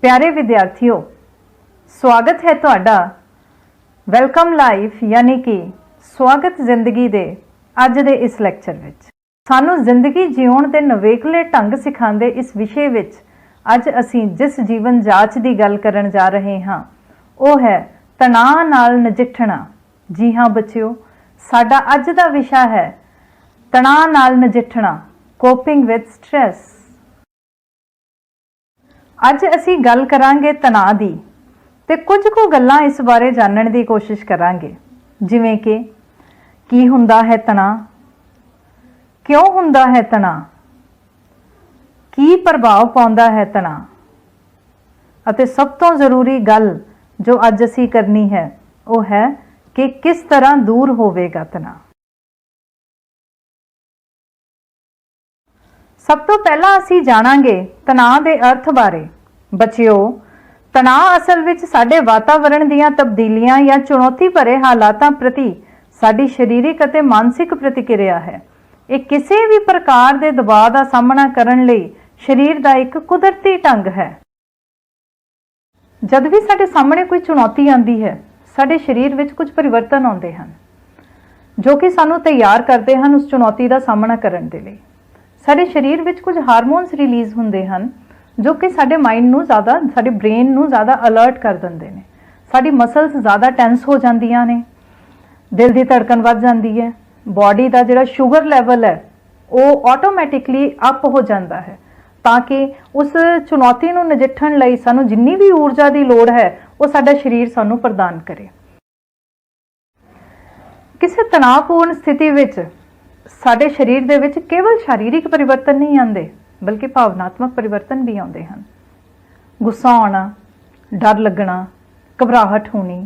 प्यारे विद्यार्थियों, स्वागत है तुहाडा वेलकम लाइफ यानी कि स्वागत जिंदगी दे अज दे इस लैक्चर विच। सानू जिंदगी जीउण दे नवेकले ढंग सिखांदे इस विषय विच अज असीं जिस जीवन जाच की गल करन जा रहे हाँ वो है तनाव नाल नजिठना। जी हाँ बच्चिओ, साडा अज दा विषय है तनाव नाल नजिठना, कोपिंग विद स्ट्रैस। अज असी गल करांगे तनाव दी ते कुछ कु गल्लां इस बारे जानने की कोशिश करांगे, जिवें कि की हुंदा है तनाव, क्यों हुंदा है तनाव, की प्रभाव पाउंदा है तनाव, अते सब तो जरूरी गल जो अज असी करनी है वो है कि किस तरह दूर होवेगा तनाव। सब तो पहला असी जाणांगे तनाव के अर्थ बारे। बच्चिओ, तनाव असल विच साडे वातावरण दीयां तब्दीलियां या चुनौती भरे हालातां प्रति साडी शरीरिक अते मानसिक प्रतिक्रिया है। ये किसी भी प्रकार के दबाव का सामना करने लई शरीर का एक कुदरती ढंग है। जद भी साडे सामने कोई चुनौती आती है, साडे शरीर विच कुछ परिवर्तन आउंदे हन जो कि सानू तैयार करते हैं उस चुनौती का सामना करने के लिए। साडे शरीर विच कुछ हारमोन्स रिलीज़ हुंदे हन जो कि साडे माइंड नू ज़्यादा, साडे ब्रेन नू ज़्यादा अलर्ट कर दिंदे ने। साडी मसल्स ज़्यादा टेंस हो जांदियां ने, दिल की धड़कन वध जाती है, बॉडी का जिहड़ा शुगर लैवल है वो ऑटोमैटिकली अप हो जाता है, ताकि उस चुनौती नू नजिठण लई सानू जिन्नी भी ऊर्जा की लोड़ है वो साडा शरीर सानू प्रदान करे। किसी तनावपूर्ण स्थिति विच साडे शरीर दे विच केवल शारीरिक परिवर्तन नहीं आते बल्कि भावनात्मक परिवर्तन भी आते हैं। गुस्सा आना, डर लगना, घबराहट होनी,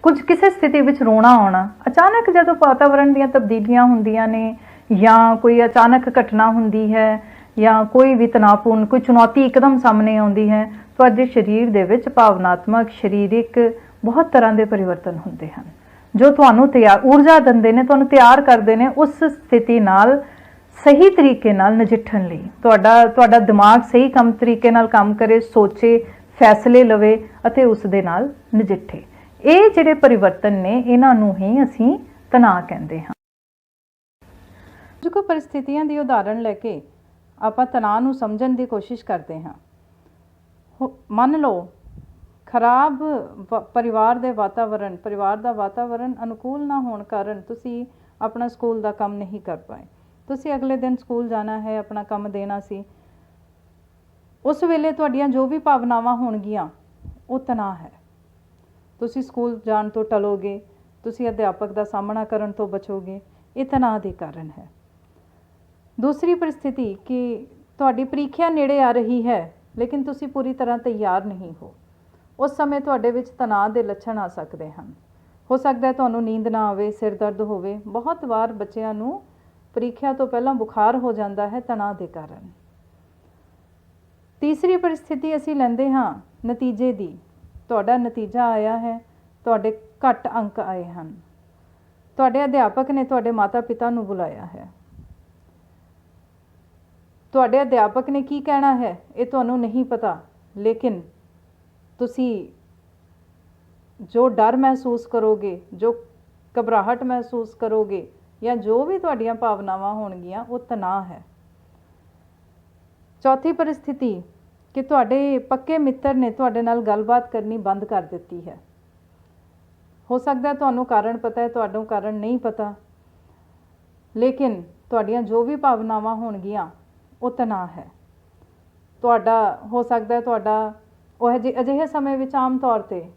कुछ किसी स्थिति विच रोना आना, अचानक जदों वातावरण दीयां तब्दीलियां हुंदियां ने या कोई अचानक घटना हुंदी है या कोई भी तनावपूर्ण कोई चुनौती एकदम सामने आउंदी है तो अज शरीर दे विच भावनात्मक, शरीरिक बहुत तरह के परिवर्तन हुंदे हैं जो तुहानू तैयार ऊर्जा दिंदे ने, तुहानू तैयार करते हैं उस स्थिति नाल सही तरीके नाल नजिठण लई। तुहाडा दिमाग सही तरीके नाल काम करे, सोचे, फैसले लवे अते उस दे नाल नजिठे। ये जिहड़े परिवर्तन ने इन्हां नू ही असीं तनाव कहंदे हां। कुछ परिस्थितियां दी उदाहरण लैके आपां तनाव नू समझण दी कोशिश करते हां। मन लो खराब परिवार का वातावरण अनुकूल ना होने कारण तुसी अपना स्कूल का काम नहीं कर पाए। तुसी अगले दिन स्कूल जाना है, अपना काम देना सी, उस वेले तुहाडियां जो भी भावनावां होणगियां वो तनाव है। तुसी स्कूल जाण तो टलोगे, तुसी अध्यापक का सामना करन तो बचोगे, ये तनाव के कारण है। दूसरी परिस्थिति कि तुहाडी परीक्षा नेड़े आ रही है लेकिन तुसी पूरी तरह तैयार नहीं हो, उस समय तुहाडे विच तनाव के लक्षण आ सकते हैं। हो सकता है तुहानू नींद ना आवे, सिर दर्द होवे। बहुत बार बच्चों नू परीक्षा तो पहला बुखार हो जाता है तनाव के कारण। तीसरी परिस्थिति असी लैंदे हाँ नतीजे दी। तुहाडा नतीजा आया है, तुहाडे घट अंक आए हैं, तुहाडे अध्यापक ने तुहाडे माता पिता नू बुलाया है, तुहाडे अध्यापक ने की कहना है ये तुहानू नहीं पता, लेकिन तुसी जो डर महसूस करोगे, जो घबराहट महसूस करोगे या जो भी तुहाडियां भावनावां होणगियां वो तनाव है। चौथी परिस्थिति कि तुहाडे पक्के मित्र ने तुहाडे नाल गलबात करनी बंद कर दित्ती है। हो सकता है तुहानू कारण पता है, तुहानू कारण नहीं पता, लेकिन तुहाडियां जो भी भावनावां होणगियां वो तनाव है। तुहाडा हो सकता है तुहाडा अजिहे समय विच आम तौर पर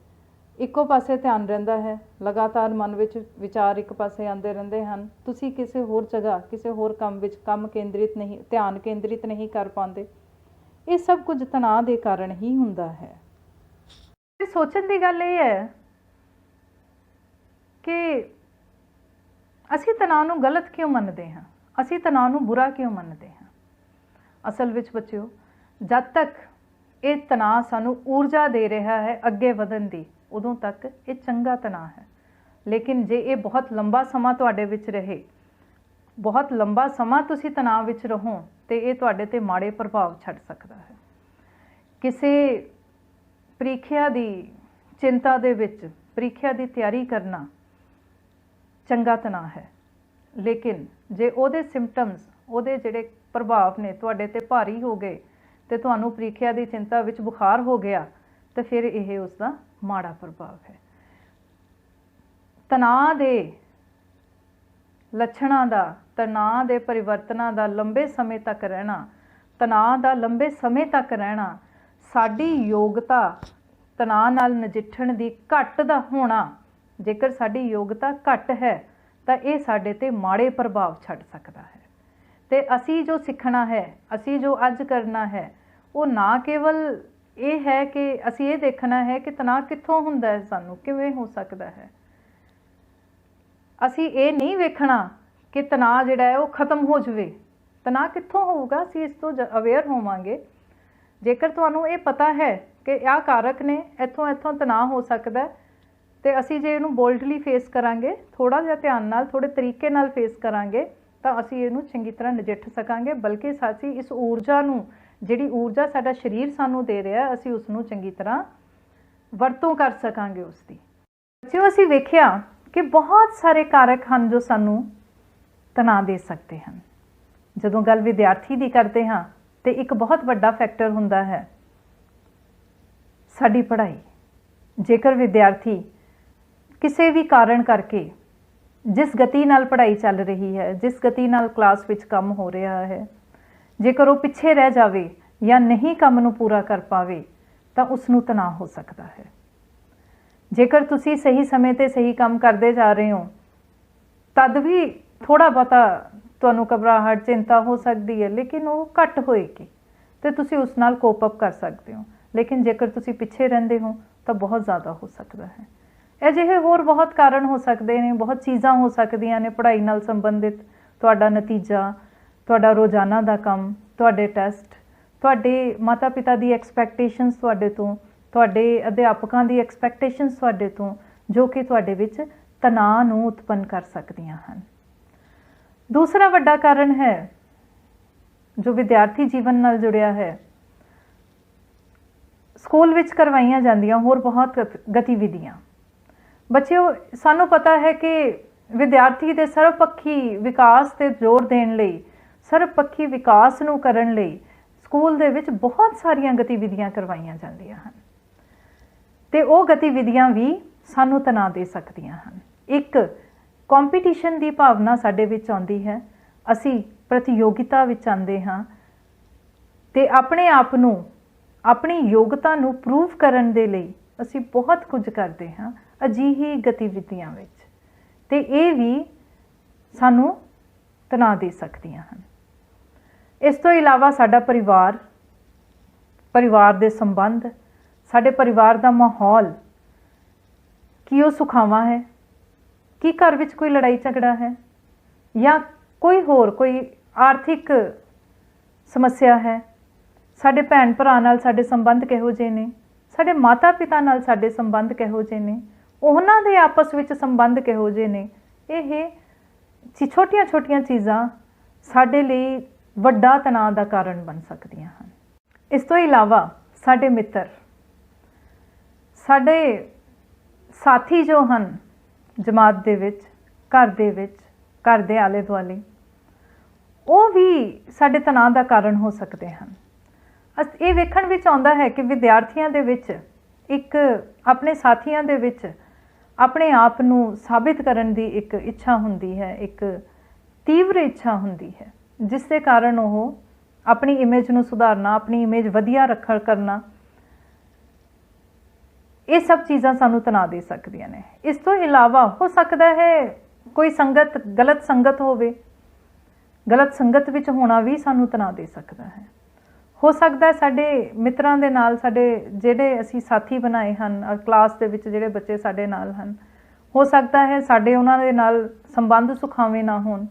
इक्को पासे ध्यान रहिंदा है, लगातार मन विच विचार एक पासे आंदे रहिंदे हन, तुसी किसी होर जगह किसी होर काम विच केंद्रित नहीं, ध्यान केंद्रित नहीं कर पाते। ये सब कुछ तनाव के कारण ही हुंदा है। सोचण की गल ये है कि असी तनाव नू गलत क्यों मनते हैं, असी तनाव नू बुरा क्यों मनते हैं। असल विच बच्चों, जब तक ये तनाव सानू ऊर्जा दे रहा है अगे वधन दी, उदों तक ये चंगा तनाव है। लेकिन जे ये बहुत लंबा समा तुहाडे विच रहे, बहुत लंबा समा तुसी तनाव विच रहो तो ये तुहाडे ते माड़े प्रभाव छड्ड सकदा है। ਕਿਸੇ ਪ੍ਰੀਖਿਆ ਦੀ ਚਿੰਤਾ ਦੇ ਵਿੱਚ ਪ੍ਰੀਖਿਆ ਦੀ ਤਿਆਰੀ ਕਰਨਾ ਚੰਗਾ ਤਣਾਅ ਹੈ, ਲੇਕਿਨ ਜੇ ਉਹਦੇ ਸਿੰਪਟਮਸ, ਉਹਦੇ ਜਿਹੜੇ ਪ੍ਰਭਾਵ ਨੇ ਤੁਹਾਡੇ ਤੇ ਭਾਰੀ ਹੋ ਗਏ ਤੇ ਤੁਹਾਨੂੰ ਪ੍ਰੀਖਿਆ ਦੀ ਚਿੰਤਾ ਵਿੱਚ ਬੁਖਾਰ ਹੋ ਗਿਆ, ਤੇ ਫਿਰ ਇਹ ਉਸ ਦਾ ਮਾੜਾ ਪ੍ਰਭਾਵ ਹੈ। ਤਣਾਅ ਦੇ ਲੱਛਣਾਂ ਦਾ, ਤਣਾਅ ਦੇ ਪਰਿਵਰਤਨਾਂ ਦਾ ਲੰਬੇ ਸਮੇਂ ਤੱਕ ਰਹਿਣਾ, ਤਣਾਅ ਦਾ ਲੰਬੇ ਸਮੇਂ ਤੱਕ ਰਹਿਣਾ, ਸਾਡੀ ਯੋਗਤਾ ਤਣਾਅ ਨਾਲ ਨਜਿੱਠਣ ਦੀ ਘੱਟ ਦਾ ਹੋਣਾ, ਜੇਕਰ ਸਾਡੀ ਯੋਗਤਾ ਘੱਟ ਹੈ ਤਾਂ ਇਹ ਸਾਡੇ ਤੇ ਮਾੜੇ ਪ੍ਰਭਾਵ ਛੱਡ ਸਕਦਾ ਹੈ। ਤੇ ਅਸੀਂ ਜੋ ਸਿੱਖਣਾ ਹੈ, ਅਸੀਂ ਜੋ ਅੱਜ ਕਰਨਾ ਹੈ, ਉਹ ਨਾ ਕੇਵਲ ਇਹ ਹੈ ਕਿ ਅਸੀਂ ਇਹ ਦੇਖਣਾ ਹੈ ਕਿ ਤਣਾਅ ਕਿੱਥੋਂ ਹੁੰਦਾ ਹੈ, ਸਾਨੂੰ ਕਿਵੇਂ ਹੋ ਸਕਦਾ ਹੈ। ਅਸੀਂ ਇਹ ਨਹੀਂ ਵੇਖਣਾ ਕਿ ਤਣਾਅ ਜਿਹੜਾ ਹੈ ਉਹ ਖਤਮ ਹੋ ਜਾਵੇ। ਤਣਾਅ ਕਿੱਥੋਂ ਹੋਊਗਾ, ਅਸੀਂ ਇਸ ਤੋਂ ਅਵੇਅਰ ਹੋਵਾਂਗੇ। ਜੇਕਰ ਤੁਹਾਨੂੰ ਇਹ ਪਤਾ ਹੈ ਕਿ ਆਹ ਕਾਰਕ ਨੇ, ਇੱਥੋਂ ਇੱਥੋਂ ਤਣਾਅ ਹੋ ਸਕਦਾ, ਤੇ ਅਸੀਂ ਜੇ ਇਹਨੂੰ ਬੋਲਡਲੀ ਫੇਸ ਕਰਾਂਗੇ, ਥੋੜ੍ਹਾ ਜਿਹਾ ਧਿਆਨ ਨਾਲ, ਥੋੜ੍ਹੇ ਤਰੀਕੇ ਨਾਲ ਫੇਸ ਕਰਾਂਗੇ, ਤਾਂ ਅਸੀਂ ਇਹਨੂੰ ਚੰਗੀ ਤਰ੍ਹਾਂ ਨਜਿੱਠ ਸਕਾਂਗੇ। ਬਲਕਿ ਅਸੀਂ ਇਸ ਊਰਜਾ ਨੂੰ, ਜਿਹੜੀ ਊਰਜਾ ਸਾਡਾ ਸਰੀਰ ਸਾਨੂੰ ਦੇ ਰਿਹਾ, ਅਸੀਂ ਉਸ ਨੂੰ ਚੰਗੀ ਤਰ੍ਹਾਂ ਵਰਤੋਂ ਕਰ ਸਕਾਂਗੇ ਉਸ ਦੀ। ਬੱਚਿਓ, ਅਸੀਂ ਵੇਖਿਆ ਕਿ ਬਹੁਤ ਸਾਰੇ ਕਾਰਕ ਹਨ ਜੋ ਸਾਨੂੰ ਤਣਾਅ ਦੇ ਸਕਦੇ ਹਨ। ਜਦੋਂ ਗੱਲ ਵਿਦਿਆਰਥੀ ਦੀ ਕਰਦੇ ਹਾਂ ਤੇ ਇੱਕ ਬਹੁਤ ਵੱਡਾ ਫੈਕਟਰ ਹੁੰਦਾ ਹੈ ਸਾਡੀ ਪੜ੍ਹਾਈ। ਜੇਕਰ ਵਿਦਿਆਰਥੀ ਕਿਸੇ ਵੀ ਕਾਰਨ ਕਰਕੇ, ਜਿਸ ਗਤੀ ਨਾਲ ਪੜ੍ਹਾਈ ਚੱਲ ਰਹੀ ਹੈ, ਜਿਸ ਗਤੀ ਨਾਲ ਕਲਾਸ ਵਿੱਚ ਕੰਮ ਹੋ ਰਿਹਾ ਹੈ, ਜੇਕਰ ਉਹ ਪਿੱਛੇ ਰਹਿ ਜਾਵੇ ਜਾਂ ਨਹੀਂ ਕੰਮ ਨੂੰ ਪੂਰਾ ਕਰ ਪਾਵੇ ਤਾਂ ਉਸ ਨੂੰ ਤਣਾਅ ਹੋ ਸਕਦਾ ਹੈ। ਜੇਕਰ ਤੁਸੀਂ ਸਹੀ ਸਮੇਂ 'ਤੇ ਸਹੀ ਕੰਮ ਕਰਦੇ ਜਾ ਰਹੇ ਹੋ, ਤਦ ਵੀ ਥੋੜ੍ਹਾ ਬਹੁਤਾ ਤੁਹਾਨੂੰ ਘਬਰਾਹਟ, ਚਿੰਤਾ ਹੋ ਸਕਦੀ ਹੈ, ਲੇਕਿਨ ਉਹ ਘੱਟ ਹੋਏਗੀ ਅਤੇ ਤੁਸੀਂ ਉਸ ਨਾਲ ਕੋਪ ਅਪ ਕਰ ਸਕਦੇ ਹੋ। ਲੇਕਿਨ ਜੇਕਰ ਤੁਸੀਂ ਪਿੱਛੇ ਰਹਿੰਦੇ ਹੋ ਤਾਂ ਬਹੁਤ ਜ਼ਿਆਦਾ ਹੋ ਸਕਦਾ ਹੈ। ਅਜਿਹੇ ਹੋਰ ਬਹੁਤ ਕਾਰਨ ਹੋ ਸਕਦੇ ਨੇ, ਬਹੁਤ ਚੀਜ਼ਾਂ ਹੋ ਸਕਦੀਆਂ ਨੇ ਪੜ੍ਹਾਈ ਨਾਲ ਸੰਬੰਧਿਤ। ਤੁਹਾਡਾ ਨਤੀਜਾ, ਤੁਹਾਡਾ ਰੋਜ਼ਾਨਾ ਦਾ ਕੰਮ, ਤੁਹਾਡੇ ਟੈਸਟ, ਤੁਹਾਡੇ ਮਾਤਾ ਪਿਤਾ ਦੀ ਐਕਸਪੈਕਟੇਸ਼ਨਸ ਤੁਹਾਡੇ ਤੋਂ, ਤੁਹਾਡੇ ਅਧਿਆਪਕਾਂ ਦੀ ਐਕਸਪੈਕਟੇਸ਼ਨਸ ਤੁਹਾਡੇ ਤੋਂ, ਜੋ ਕਿ ਤੁਹਾਡੇ ਵਿੱਚ ਤਣਾਅ ਨੂੰ ਉਤਪੰਨ ਕਰ ਸਕਦੀਆਂ ਹਨ। ਦੂਸਰਾ ਵੱਡਾ ਕਾਰਨ ਹੈ ਜੋ ਵਿਦਿਆਰਥੀ ਜੀਵਨ ਨਾਲ ਜੁੜਿਆ ਹੈ, ਸਕੂਲ ਵਿੱਚ ਕਰਵਾਈਆਂ ਜਾਂਦੀਆਂ ਹੋਰ ਬਹੁਤ ਗਤੀਵਿਧੀਆਂ। ਬੱਚਿਓ, ਸਾਨੂੰ ਪਤਾ ਹੈ ਕਿ ਵਿਦਿਆਰਥੀ ਦੇ ਸਰਵਪੱਖੀ ਵਿਕਾਸ 'ਤੇ ਜ਼ੋਰ ਦੇਣ ਲਈ, ਸਰਵਪੱਖੀ ਵਿਕਾਸ ਨੂੰ ਕਰਨ ਲਈ ਸਕੂਲ ਦੇ ਵਿੱਚ ਬਹੁਤ ਸਾਰੀਆਂ ਗਤੀਵਿਧੀਆਂ ਕਰਵਾਈਆਂ ਜਾਂਦੀਆਂ ਹਨ, ਤੇ ਉਹ ਗਤੀਵਿਧੀਆਂ ਵੀ ਸਾਨੂੰ ਤਣਾਅ ਦੇ ਸਕਦੀਆਂ ਹਨ। ਇੱਕ ਕੰਪੀਟੀਸ਼ਨ ਦੀ ਭਾਵਨਾ ਸਾਡੇ ਵਿੱਚ ਆਉਂਦੀ ਹੈ, ਅਸੀਂ ਪ੍ਰਤੀਯੋਗਿਤਾ ਵਿੱਚ ਆਉਂਦੇ ਹਾਂ ਤੇ ਆਪਣੇ ਆਪ ਨੂੰ, ਆਪਣੀ ਯੋਗਤਾ ਨੂੰ ਪ੍ਰੂਵ ਕਰਨ ਦੇ ਲਈ ਅਸੀਂ ਬਹੁਤ ਕੁਝ ਕਰਦੇ ਹਾਂ ਅਜਿਹੀ ਗਤੀਵਿਧੀਆਂ ਵਿੱਚ, ਤੇ ਇਹ ਵੀ ਸਾਨੂੰ ਤਣਾਅ ਦੇ ਸਕਦੀਆਂ ਹਨ। ਇਸ ਤੋਂ ਇਲਾਵਾ ਸਾਡਾ ਪਰਿਵਾਰ, ਪਰਿਵਾਰ ਦੇ ਸੰਬੰਧ, ਸਾਡੇ ਪਰਿਵਾਰ ਦਾ ਮਾਹੌਲ, ਕੀ ਉਹ ਸੁਖਾਵਾਂ ਹੈ, ਕੀ ਘਰ ਵਿੱਚ ਕੋਈ ਲੜਾਈ ਝਗੜਾ ਹੈ, ਜਾਂ ਕੋਈ ਆਰਥਿਕ ਸਮੱਸਿਆ ਹੈ, ਸਾਡੇ ਭੈਣ ਭਰਾ ਨਾਲ ਸਾਡੇ ਸੰਬੰਧ ਕਿਹੋ ਜਿਹੇ ਨੇ, ਸਾਡੇ ਮਾਤਾ ਪਿਤਾ ਨਾਲ ਸਾਡੇ ਸੰਬੰਧ ਕਿਹੋ ਜਿਹੇ ਨੇ, ਉਹਨਾਂ ਦੇ ਆਪਸ ਵਿੱਚ ਸੰਬੰਧ ਕਿਹੋ ਜਿਹੇ ਨੇ। ਇਹ ਛੋਟੀਆਂ ਛੋਟੀਆਂ ਚੀਜ਼ਾਂ ਸਾਡੇ ਲਈ ਵੱਡਾ ਤਣਾਅ ਦਾ ਕਾਰਨ ਬਣ ਸਕਦੀਆਂ ਹਨ। ਇਸ ਤੋਂ ਇਲਾਵਾ ਸਾਡੇ ਮਿੱਤਰ, ਸਾਡੇ ਸਾਥੀ ਜੋ ਹਨ ਜਮਾਤ ਦੇ ਵਿੱਚ, ਘਰ ਦੇ ਵਿੱਚ, ਘਰ ਦੇ ਆਲੇ ਦੁਆਲੇ, ਉਹ ਵੀ ਸਾਡੇ ਤਣਾਅ ਦਾ ਕਾਰਨ ਹੋ ਸਕਦੇ ਹਨ। ਇਹ ਵੇਖਣ ਵਿੱਚ ਆਉਂਦਾ ਹੈ ਕਿ ਵਿਦਿਆਰਥੀਆਂ ਦੇ ਵਿੱਚ ਇੱਕ ਆਪਣੇ ਸਾਥੀਆਂ ਦੇ ਵਿੱਚ ਆਪਣੇ ਆਪ ਨੂੰ ਸਾਬਿਤ ਕਰਨ ਦੀ ਇੱਕ ਇੱਛਾ ਹੁੰਦੀ ਹੈ, ਇੱਕ ਤੀਵਰ ਇੱਛਾ ਹੁੰਦੀ ਹੈ, ਜਿਸ ਦੇ ਕਾਰਨ ਉਹ ਆਪਣੀ ਇਮੇਜ ਨੂੰ ਸੁਧਾਰਨਾ, ਆਪਣੀ ਇਮੇਜ ਵਧੀਆ ਕਰਨਾ, ਇਹ ਸਭ ਚੀਜ਼ਾਂ ਸਾਨੂੰ ਤਣਾਅ ਦੇ ਸਕਦੀਆਂ ਨੇ। ਇਸ ਤੋਂ ਇਲਾਵਾ ਹੋ ਸਕਦਾ ਹੈ ਕੋਈ ਸੰਗਤ, ਗਲਤ ਸੰਗਤ ਹੋਵੇ, ਗਲਤ ਸੰਗਤ ਵਿੱਚ ਹੋਣਾ ਵੀ ਸਾਨੂੰ ਤਣਾਅ ਦੇ ਸਕਦਾ ਹੈ। ਹੋ ਸਕਦਾ ਸਾਡੇ ਮਿੱਤਰਾਂ ਦੇ ਨਾਲ, ਸਾਡੇ ਜਿਹੜੇ ਅਸੀਂ ਸਾਥੀ ਬਣਾਏ ਹਨ ਕਲਾਸ ਦੇ ਵਿੱਚ, ਜਿਹੜੇ ਬੱਚੇ ਸਾਡੇ ਨਾਲ ਹਨ, ਹੋ ਸਕਦਾ ਹੈ ਸਾਡੇ ਉਹਨਾਂ ਦੇ ਨਾਲ ਸੰਬੰਧ ਸੁਖਾਵੇਂ ਨਾ ਹੋਣ,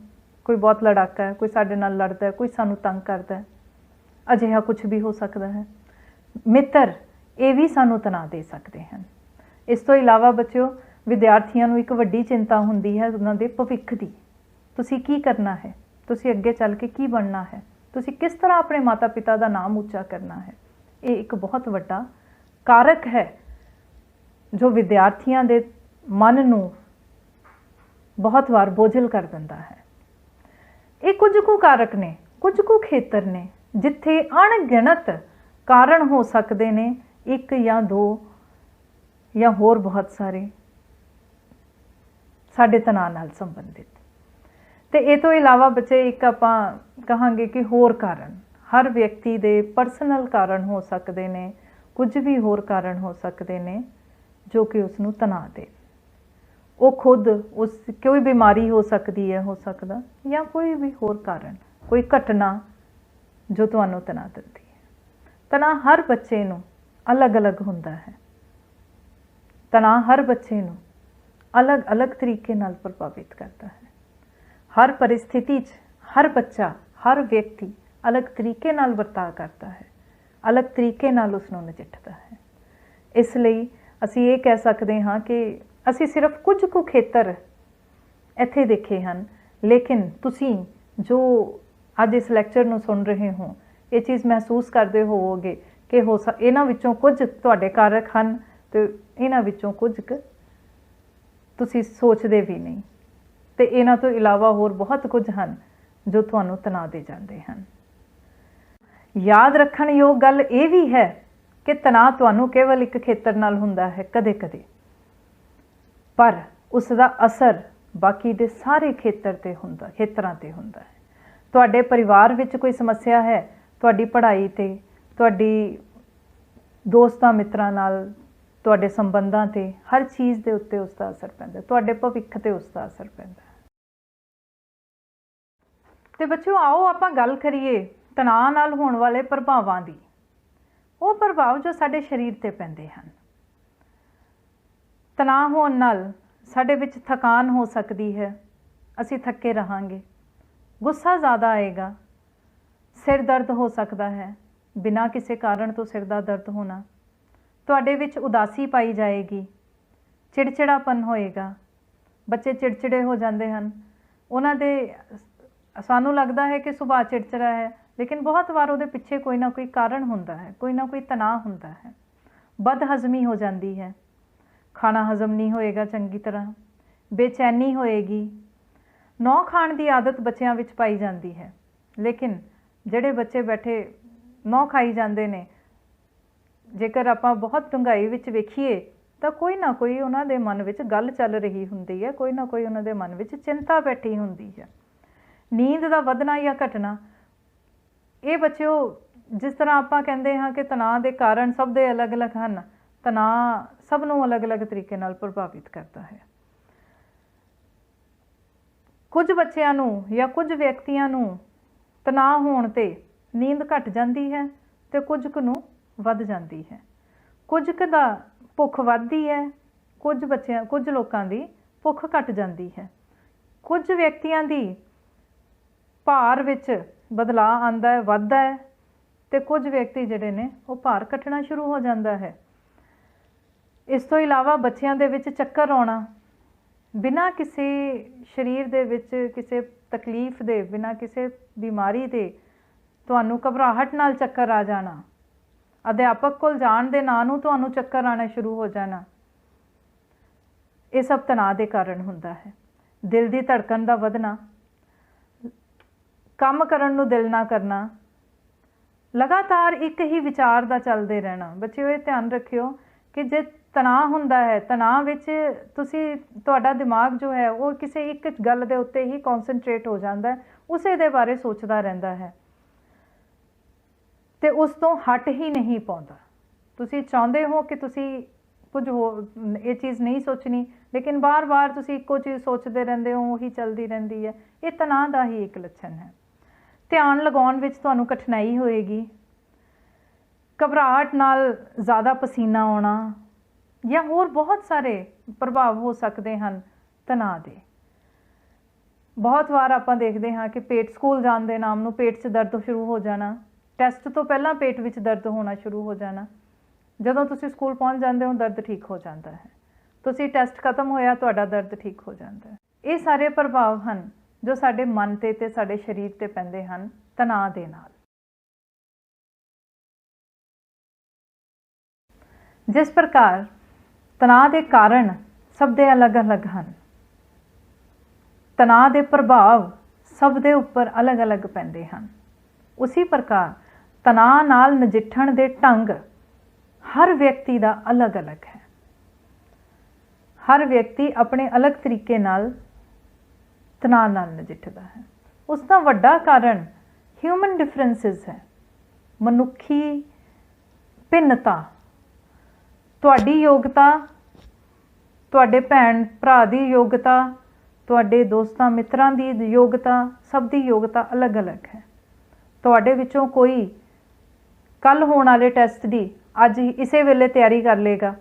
ਕੋਈ ਬਹੁਤ ਲੜਾਕਾ ਹੈ, ਕੋਈ ਸਾਡੇ ਨਾਲ ਲੜਦਾ ਹੈ, ਕੋਈ ਸਾਨੂੰ ਤੰਗ ਕਰਦਾ ਹੈ, ਅਜਿਹਾ ਕੁਝ ਵੀ ਹੋ ਸਕਦਾ ਹੈ। ਮਿੱਤਰ ਇਹ ਵੀ ਸਾਨੂੰ ਤਣਾਅ ਦੇ ਸਕਦੇ ਹਨ। ਇਸ ਤੋਂ ਇਲਾਵਾ ਬੱਚਿਓ, ਵਿਦਿਆਰਥੀਆਂ ਨੂੰ ਇੱਕ ਵੱਡੀ ਚਿੰਤਾ ਹੁੰਦੀ ਹੈ ਉਹਨਾਂ ਦੇ ਭਵਿੱਖ ਦੀ। ਤੁਸੀਂ ਕੀ ਕਰਨਾ ਹੈ, ਤੁਸੀਂ ਅੱਗੇ ਚੱਲ ਕੇ ਕੀ ਬਣਨਾ ਹੈ, ਤੁਸੀਂ ਕਿਸ ਤਰ੍ਹਾਂ ਆਪਣੇ ਮਾਤਾ ਪਿਤਾ ਦਾ ਨਾਮ ਉੱਚਾ ਕਰਨਾ ਹੈ, ਇਹ ਇੱਕ ਬਹੁਤ ਵੱਡਾ ਕਾਰਕ ਹੈ ਜੋ ਵਿਦਿਆਰਥੀਆਂ ਦੇ ਮਨ ਨੂੰ ਬਹੁਤ ਵਾਰ ਬੋਝਲ ਕਰ ਦਿੰਦਾ ਹੈ। ਇਹ ਕੁਝ ਕੁ ਕਾਰਕ ਨੇ, ਕੁਝ ਕੁ ਖੇਤਰ ਨੇ ਜਿੱਥੇ ਅਣਗਿਣਤ ਕਾਰਨ ਹੋ ਸਕਦੇ ਨੇ, ਇੱਕ ਜਾਂ ਦੋ ਜਾਂ ਹੋਰ ਬਹੁਤ ਸਾਰੇ ਸਾਡੇ ਤਣਾਅ ਨਾਲ ਸੰਬੰਧਿਤ। ਤੇ ਇਹ ਤੋਂ ਇਲਾਵਾ ਬੱਚੇ ਇੱਕ ਆਪਾਂ ਕਹਾਂਗੇ ਕਿ ਹੋਰ ਕਾਰਨ, ਹਰ ਵਿਅਕਤੀ ਦੇ ਪਰਸਨਲ ਕਾਰਨ ਹੋ ਸਕਦੇ ਨੇ, ਕੁਝ ਵੀ ਹੋਰ ਕਾਰਨ ਹੋ ਸਕਦੇ ਨੇ ਜੋ ਕਿ ਉਸ ਨੂੰ ਤਣਾਅ ਦੇ। ਉਹ ਖੁਦ ਉਸ ਕੋਈ ਬਿਮਾਰੀ ਹੋ ਸਕਦੀ ਹੈ, ਹੋ ਸਕਦਾ, ਜਾਂ ਕੋਈ ਵੀ ਹੋਰ ਕਾਰਨ, ਕੋਈ ਘਟਨਾ ਜੋ ਤੁਹਾਨੂੰ ਤਣਾਅ ਦਿੰਦੀ ਹੈ। ਤਣਾਅ ਹਰ ਬੱਚੇ ਨੂੰ ਅਲੱਗ-ਅਲੱਗ ਹੁੰਦਾ ਹੈ। ਤਣਾਅ ਹਰ ਬੱਚੇ ਨੂੰ ਅਲੱਗ-ਅਲੱਗ ਤਰੀਕੇ ਨਾਲ ਪ੍ਰਭਾਵਿਤ ਕਰਦਾ ਹੈ। ਹਰ ਪਰਿਸਥਿਤੀ 'ਚ ਹਰ ਬੱਚਾ, ਹਰ ਵਿਅਕਤੀ ਅਲੱਗ ਤਰੀਕੇ ਨਾਲ ਵਰਤਾਅ ਕਰਦਾ ਹੈ, ਅਲੱਗ ਤਰੀਕੇ ਨਾਲ ਉਸ ਨੂੰ ਨਜਿੱਠਦਾ ਹੈ। ਇਸ ਲਈ ਅਸੀਂ ਇਹ ਕਹਿ ਸਕਦੇ ਹਾਂ ਕਿ ਅਸੀਂ ਸਿਰਫ ਕੁਝ ਕੁ ਖੇਤਰ ਇੱਥੇ ਦੇਖੇ ਹਨ, ਲੇਕਿਨ ਤੁਸੀਂ ਜੋ ਅੱਜ ਇਸ ਲੈਕਚਰ ਨੂੰ ਸੁਣ ਰਹੇ ਹੋ, ਇਹ ਚੀਜ਼ ਮਹਿਸੂਸ ਕਰਦੇ ਹੋਵੋਗੇ ਕਿ ਇਹਨਾਂ ਵਿੱਚੋਂ ਕੁਝ ਤੁਹਾਡੇ ਕਾਰਕ ਹਨ ਤੇ ਇਹਨਾਂ ਵਿੱਚੋਂ ਕੁਝ ਕੁ ਤੁਸੀਂ ਸੋਚਦੇ ਵੀ ਨਹੀਂ, ਤੇ ਇਹਨਾਂ ਤੋਂ ਇਲਾਵਾ ਹੋਰ ਬਹੁਤ ਕੁਝ ਹਨ ਜੋ ਤੁਹਾਨੂੰ ਤਣਾਅ ਦੇ ਜਾਂਦੇ ਹਨ। ਯਾਦ ਰੱਖਣ ਯੋਗ ਗੱਲ ਇਹ ਵੀ ਹੈ ਕਿ ਤਣਾਅ ਤੁਹਾਨੂੰ ਕੇਵਲ ਇੱਕ ਖੇਤਰ ਨਾਲ ਹੁੰਦਾ ਹੈ ਕਦੇ-ਕਦੇ, ਪਰ ਉਸ ਦਾ ਅਸਰ ਬਾਕੀ ਦੇ ਸਾਰੇ ਖੇਤਰਾਂ ਤੇ ਹੁੰਦਾ ਹੈ। ਤੁਹਾਡੇ ਪਰਿਵਾਰ ਵਿੱਚ ਕੋਈ ਸਮੱਸਿਆ ਹੈ, ਤੁਹਾਡੀ ਪੜ੍ਹਾਈ ਤੇ, ਤੁਹਾਡੀ ਦੋਸਤਾਂ ਮਿੱਤਰਾਂ ਨਾਲ, ਤੁਹਾਡੇ ਸੰਬੰਧਾਂ ਤੇ, ਹਰ ਚੀਜ਼ ਦੇ ਉੱਤੇ ਉਸ ਦਾ ਅਸਰ ਪੈਂਦਾ, ਤੁਹਾਡੇ ਭਵਿੱਖ ਤੇ ਉਸ ਦਾ ਅਸਰ ਪੈਂਦਾ। ਤੇ ਬੱਚਿਓ, ਆਓ ਆਪਾਂ ਗੱਲ ਕਰੀਏ ਤਣਾਅ ਨਾਲ ਹੋਣ ਵਾਲੇ ਪ੍ਰਭਾਵਾਂ ਦੀ। ਉਹ ਪ੍ਰਭਾਵ ਜੋ ਸਾਡੇ ਸਰੀਰ ਤੇ ਪੈਂਦੇ ਹਨ। ਤਣਾਅ ਹੋਣ ਨਾਲ ਸਾਡੇ ਵਿੱਚ ਥਕਾਨ ਹੋ ਸਕਦੀ ਹੈ, ਅਸੀਂ ਥੱਕੇ ਰਹਾਂਗੇ, ਗੁੱਸਾ ਜ਼ਿਆਦਾ ਆਏਗਾ, ਸਿਰ ਦਰਦ ਹੋ ਸਕਦਾ ਹੈ, ਬਿਨਾਂ ਕਿਸੇ ਕਾਰਨ ਤੋਂ ਸਿਰ ਦਾ ਦਰਦ ਹੋਣਾ, ਤੁਹਾਡੇ ਵਿੱਚ ਉਦਾਸੀ ਪਾਈ ਜਾਏਗੀ, ਚਿੜਚਿੜਾਪਨ ਹੋਏਗਾ। ਬੱਚੇ ਚਿੜਚਿੜੇ ਹੋ ਜਾਂਦੇ ਹਨ, ਉਹਨਾਂ ਦੇ ਸਾਨੂੰ ਲੱਗਦਾ ਹੈ ਕਿ ਸੁਭਾਅ ਚਿੜਚਿੜਾ ਹੈ, ਲੇਕਿਨ ਬਹੁਤ ਵਾਰ ਉਹਦੇ ਪਿੱਛੇ ਕੋਈ ਨਾ ਕੋਈ ਕਾਰਨ ਹੁੰਦਾ ਹੈ, ਕੋਈ ਨਾ ਕੋਈ ਤਣਾਅ ਹੁੰਦਾ ਹੈ। ਬਦਹਜ਼ਮੀ ਹੋ ਜਾਂਦੀ ਹੈ, ਖਾਣਾ ਹਜ਼ਮ ਨਹੀਂ ਹੋਏਗਾ ਚੰਗੀ ਤਰ੍ਹਾਂ, ਬੇਚੈਨੀ ਹੋਏਗੀ। ਨੌ ਖਾਣ ਦੀ ਆਦਤ ਬੱਚਿਆਂ ਵਿੱਚ ਪਾਈ ਜਾਂਦੀ ਹੈ, ਲੇਕਿਨ ਜਿਹੜੇ ਬੱਚੇ ਬੈਠੇ ਨੌ ਖਾਈ ਜਾਂਦੇ ਨੇ, ਜੇਕਰ ਆਪਾਂ ਬਹੁਤ ਡੂੰਘਾਈ ਵਿੱਚ ਵੇਖੀਏ ਤਾਂ ਕੋਈ ਨਾ ਕੋਈ ਉਹਨਾਂ ਦੇ ਮਨ ਵਿੱਚ ਗੱਲ ਚੱਲ ਰਹੀ ਹੁੰਦੀ ਹੈ, ਕੋਈ ਨਾ ਕੋਈ ਉਹਨਾਂ ਦੇ ਮਨ ਵਿੱਚ ਚਿੰਤਾ ਬੈਠੀ ਹੁੰਦੀ ਹੈ। ਨੀਂਦ ਦਾ ਵਧਣਾ ਜਾਂ ਘਟਣਾ, ਇਹ ਬੱਚਿਓ, ਜਿਸ ਤਰ੍ਹਾਂ ਆਪਾਂ ਕਹਿੰਦੇ ਹਾਂ ਕਿ ਤਣਾਅ ਦੇ ਕਾਰਨ ਸਭ ਦੇ ਅਲੱਗ-ਅਲੱਗ ਹਨ, ਤਣਾਅ ਸਭ ਨੂੰ ਅਲੱਗ-ਅਲੱਗ ਤਰੀਕੇ ਨਾਲ ਪ੍ਰਭਾਵਿਤ ਕਰਦਾ ਹੈ। ਕੁਝ ਬੱਚਿਆਂ ਨੂੰ ਜਾਂ ਕੁਝ ਵਿਅਕਤੀਆਂ ਨੂੰ ਤਣਾਅ ਹੋਣ ਤੇ ਨੀਂਦ ਘਟ ਜਾਂਦੀ ਹੈ ਤੇ ਕੁਝ ਕੁ ਨੂੰ ਵੱਧ ਜਾਂਦੀ ਹੈ। ਕੁਝ ਕੁ ਦਾ ਭੁੱਖ ਵੱਧਦੀ ਹੈ, ਕੁਝ ਲੋਕਾਂ ਦੀ ਭੁੱਖ ਘਟ ਜਾਂਦੀ ਹੈ। ਕੁਝ ਵਿਅਕਤੀਆਂ ਦੀ ਭਾਰ ਵਿੱਚ ਬਦਲਾਅ ਆਉਂਦਾ ਹੈ, ਵੱਧਦਾ ਹੈ, ਤੇ ਕੁਝ ਵਿਅਕਤੀ ਜਿਹੜੇ ਨੇ ਉਹ ਭਾਰ ਘਟਣਾ ਸ਼ੁਰੂ ਹੋ ਜਾਂਦਾ ਹੈ। ਇਸ ਤੋਂ ਇਲਾਵਾ ਬੱਚਿਆਂ ਦੇ ਵਿੱਚ ਚੱਕਰ ਆਉਣਾ, ਬਿਨਾਂ ਕਿਸੇ ਸਰੀਰ ਦੇ ਵਿੱਚ ਕਿਸੇ ਤਕਲੀਫ ਦੇ, ਬਿਨਾਂ ਕਿਸੇ ਬਿਮਾਰੀ ਦੇ ਤੁਹਾਨੂੰ ਘਬਰਾਹਟ ਨਾਲ ਚੱਕਰ ਆ ਜਾਣਾ, ਅਧਿਆਪਕ ਕੋਲ ਜਾਣ ਦੇ ਨਾਂ ਨੂੰ ਤੁਹਾਨੂੰ ਚੱਕਰ ਆਉਣਾ ਸ਼ੁਰੂ ਹੋ ਜਾਣਾ, ਇਹ ਸਭ ਤਣਾਅ ਦੇ ਕਾਰਨ ਹੁੰਦਾ ਹੈ। ਦਿਲ ਦੀ ਧੜਕਣ ਦਾ ਵਧਣਾ, ਕੰਮ ਕਰਨ ਨੂੰ ਦਿਲ ਨਾ ਕਰਨਾ, ਲਗਾਤਾਰ ਇੱਕ ਹੀ ਵਿਚਾਰ ਦਾ ਚੱਲਦੇ ਰਹਿਣਾ। ਬੱਚਿਓ, ਇਹ ਧਿਆਨ ਰੱਖਿਓ ਕਿ ਜੇ ਤਣਾਅ ਹੁੰਦਾ ਹੈ, ਤਣਾਅ ਵਿੱਚ ਤੁਹਾਡਾ ਦਿਮਾਗ ਜੋ ਹੈ ਉਹ ਕਿਸੇ ਇੱਕ ਗੱਲ ਦੇ ਉੱਤੇ ਹੀ ਕੌਨਸਨਟਰੇਟ ਹੋ ਜਾਂਦਾ ਹੈ, ਉਸੇ ਦੇ ਬਾਰੇ ਸੋਚਦਾ ਰਹਿੰਦਾ ਹੈ ਤੇ ਉਸ ਤੋਂ ਹਟ ਹੀ ਨਹੀਂ ਪਾਉਂਦਾ। ਤੁਸੀਂ ਚਾਹੁੰਦੇ ਹੋ ਕਿ ਤੁਸੀਂ ਕੁਝ ਹੋ, ਇਹ ਚੀਜ਼ ਨਹੀਂ ਸੋਚਣੀ, ਲੇਕਿਨ ਵਾਰ-ਵਾਰ ਤੁਸੀਂ ਇੱਕੋ ਚੀਜ਼ ਸੋਚਦੇ ਰਹਿੰਦੇ ਹੋ, ਉਹੀ ਚੱਲਦੀ ਰਹਿੰਦੀ ਹੈ। ਇਹ ਤਣਾਅ ਦਾ ਹੀ ਇੱਕ ਲੱਛਣ ਹੈ। ਧਿਆਨ ਲਗਾਉਣ ਵਿੱਚ ਤੁਹਾਨੂੰ ਕਠਿਨਾਈ ਹੋਏਗੀ, ਘਬਰਾਹਟ ਨਾਲ ਜ਼ਿਆਦਾ ਪਸੀਨਾ ਆਉਣਾ, ਜਾਂ ਹੋਰ ਬਹੁਤ ਸਾਰੇ ਪ੍ਰਭਾਵ ਹੋ ਸਕਦੇ ਹਨ ਤਣਾਅ ਦੇ। ਬਹੁਤ ਵਾਰ ਆਪਾਂ ਦੇਖਦੇ ਹਾਂ ਕਿ ਸਕੂਲ ਜਾਣ ਦੇ ਨਾਮ ਨੂੰ ਪੇਟ 'ਚ ਦਰਦ ਸ਼ੁਰੂ ਹੋ ਜਾਣਾ, ਟੈਸਟ ਤੋਂ ਪਹਿਲਾਂ ਪੇਟ ਵਿੱਚ ਦਰਦ ਹੋਣਾ ਸ਼ੁਰੂ ਹੋ ਜਾਣਾ। ਜਦੋਂ ਤੁਸੀਂ ਸਕੂਲ ਪਹੁੰਚ ਜਾਂਦੇ ਹੋ ਦਰਦ ਠੀਕ ਹੋ ਜਾਂਦਾ ਹੈ, ਤੁਸੀਂ ਟੈਸਟ ਖਤਮ ਹੋਇਆ ਤੁਹਾਡਾ ਦਰਦ ਠੀਕ ਹੋ ਜਾਂਦਾ ਹੈ। ਇਹ ਸਾਰੇ ਪ੍ਰਭਾਵ ਹਨ ਜੋ ਸਾਡੇ ਮਨ ਤੇ ਸਾਡੇ ਸਰੀਰ ਤੇ ਪੈਂਦੇ ਹਨ ਤਣਾਅ ਦੇ ਨਾਲ। जिस प्रकार तनाव के कारण सब दे अलग अलग हैं, तनाव के प्रभाव सब दे उपर अलग अलग पैंदे हैं, उसी प्रकार तनाव नाल नजिठण दे ढंग हर व्यक्ति का अलग अलग है। हर व्यक्ति अपने अलग तरीके नाल तनाव नाल नजिठदा है। उसका वड्डा कारण ह्यूमन डिफरेंसिस है, मनुखी भिन्नता। तुहाडी योग्यता, तुहाडे भैन भरा दी योग्यता, तुहाडे दोस्तां मित्रां दी योग्यता, सब दी योग्यता अलग अलग है। तुहाडे विचों कोई कल होने वाले टैसट की अज इसे वेले तैयारी कर लेगा,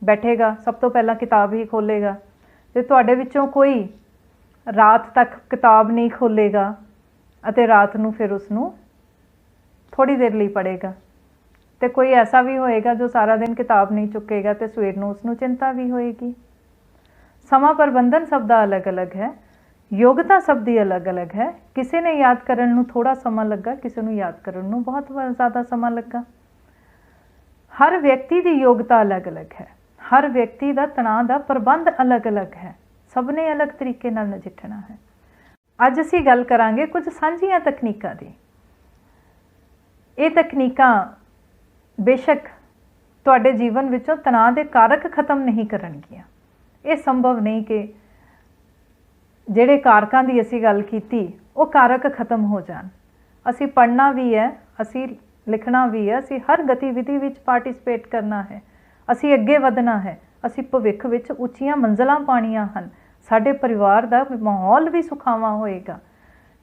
बैठेगा, सब तो पहला किताब ही खोलेगा, तो तुहाडे विचों कोई रात तक किताब नहीं खोलेगा अते रात नूं फिर उसनूं थोड़ी देर लिए पढ़ेगा। तो कोई ऐसा भी होएगा जो सारा दिन किताब नहीं चुकेगा, तो सवेर नूं उसनूं चिंता भी होएगी। समा प्रबंधन सब दा अलग अलग है, योग्यता सब दी अलग अलग है। किसी ने याद करन नूं थोड़ा समा लगा, किसी नूं याद करन नूं बहुत ज़्यादा समा लगा। हर व्यक्ति की योग्यता अलग अलग है, हर व्यक्ति का तनाव का प्रबंध अलग अलग है, सब ने अलग तरीके नाल नजिठना है। अज असीं गल करांगे कुछ सांझियां तकनीकां दी। ये तकनीकां बेशक तुहाडे जीवन विचों तनाव के कारक खत्म नहीं करनगियां। ये संभव नहीं कि जिहड़े कारकां दी असीं गल कीती वो कारक खत्म हो जाण। असीं पढ़ना भी है, असीं लिखना भी है, असीं हर गतिविधि विच पार्टिसिपेट करना है, असीं अगे वधना है, असीं भविख विच उच्चियां मंजिलां पाणियां हन, साडे परिवार का माहौल भी सुखावा होएगा।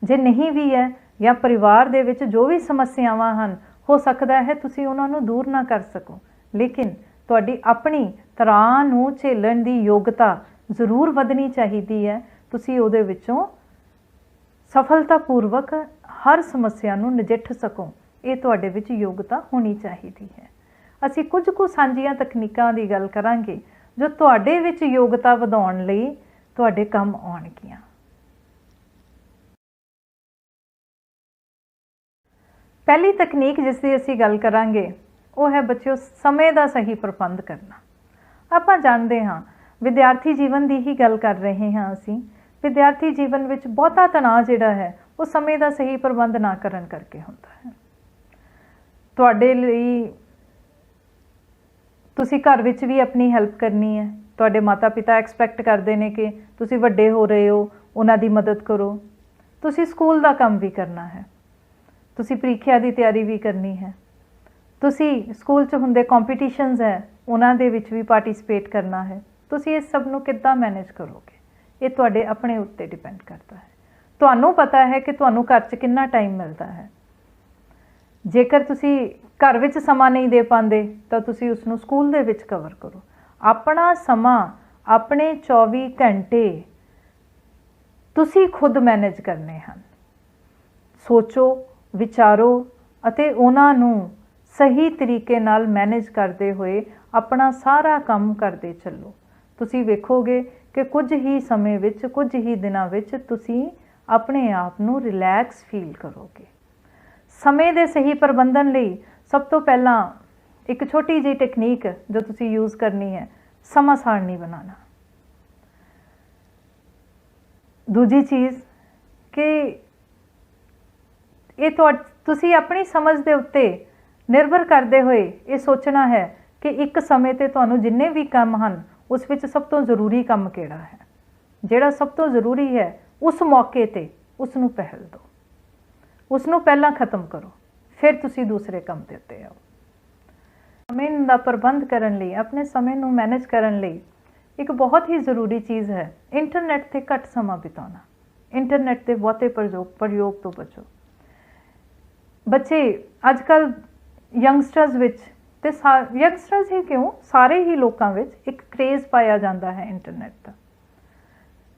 जे नहीं भी है या परिवार दे विच जो भी समस्यावां हन, हो सकता है तुसीं उन्हां नूं दूर ना कर सको, लेकिन तुहाडी अपनी तनाव नूं झेलण दी योग्यता जरूर वधनी चाहिदी है। तुसीं उहदे विचों सफलतापूर्वक हर समस्या नूं नजिठ सको, ये तुहाडे विच योग्यता होनी चाहिदी है। असीं कुछ कुछ सांझियां तकनीकां दी गल करांगे जो तुहाडे विच योग्यता वधाउण लई तुहाडे काम आउणगीਆਂ। पहली तकनीक जिस दी असीं गल करांगे वो है बच्चों समय का सही प्रबंध करना। आपां जानते हाँ विद्यार्थी जीवन की ही गल कर रहे हाँ असीं। विद्यार्थी जीवन विच बहुता तनाव जिहड़ा है वो समय का सही प्रबंध ना करन करके हुंदा है। तुहाडे लई तुसीं घर विच भी अपनी हैल्प करनी है, तुहाडे माता पिता एक्सपैक्ट करते हैं कि तुसीं वड्डे हो रहे हो, उन्हां दी मदद करो। तुसीं स्कूल का काम भी करना है, तुसीं प्रीखिया की तैयारी भी करनी है, तुसीं स्कूल च हुंदे कॉम्पीटिशनस है उन्हां दे विच भी पार्टिसिपेट करना है। तुसीं इस सब नूं किद्दां मैनेज करोगे, ये तुहाडे अपने उत्ते डिपेंड करता है। तुहानूं पता है कि तुहानूं घर च कितना टाइम मिलता है। जेकर तुसीं घर विच समा नहीं दे पाते तो तुसीं उसनूं स्कूल दे विच कवर करो। अपना समा अपने 24 घंटे तुसीं खुद मैनेज करने हैं। सोचो, विचारो अते उन्हां नूं सही तरीके नाल मैनेज करते हुए अपना सारा काम करते चलो। तुसीं वेखोगे कि कुछ ही समय विच, कुछ ही दिनां विच तुसीं अपने आप नूं रिलैक्स फील करोगे। समय दे सही प्रबंधन लई सब तो पहला एक छोटी जी टेक्नीक जो तुसीं यूज़ करनी है, समा सारणी बनाना। दूजी चीज़ कि ये तुसीं अपनी समझ दे उत्ते निर्भर करते हुए ये सोचना है कि एक समय ते तुहानूं जिन्ने भी काम हैं उस विच सब तो ज़रूरी काम किहड़ा है, जिहड़ा सब तो ज़रूरी है उस मौके ते उसनूं पहल दो, उसनूं पहला खत्म करो, फिर तुसीं दूसरे काम ते उत्ते आओ। समय का प्रबंध करन लई, अपने समय नूं मैनेज करन लई एक बहुत ही ज़रूरी चीज़ है इंटरनेट ते घट समा बिताना। इंटरनेट के बहुते प्रयोग तो बचो। बच्चे अजकल यंगस्टर्स विच ते यंगस्टर्स ही क्यों सारे ही लोगों विच एक क्रेज़ पाया जाता है इंटरनेट का।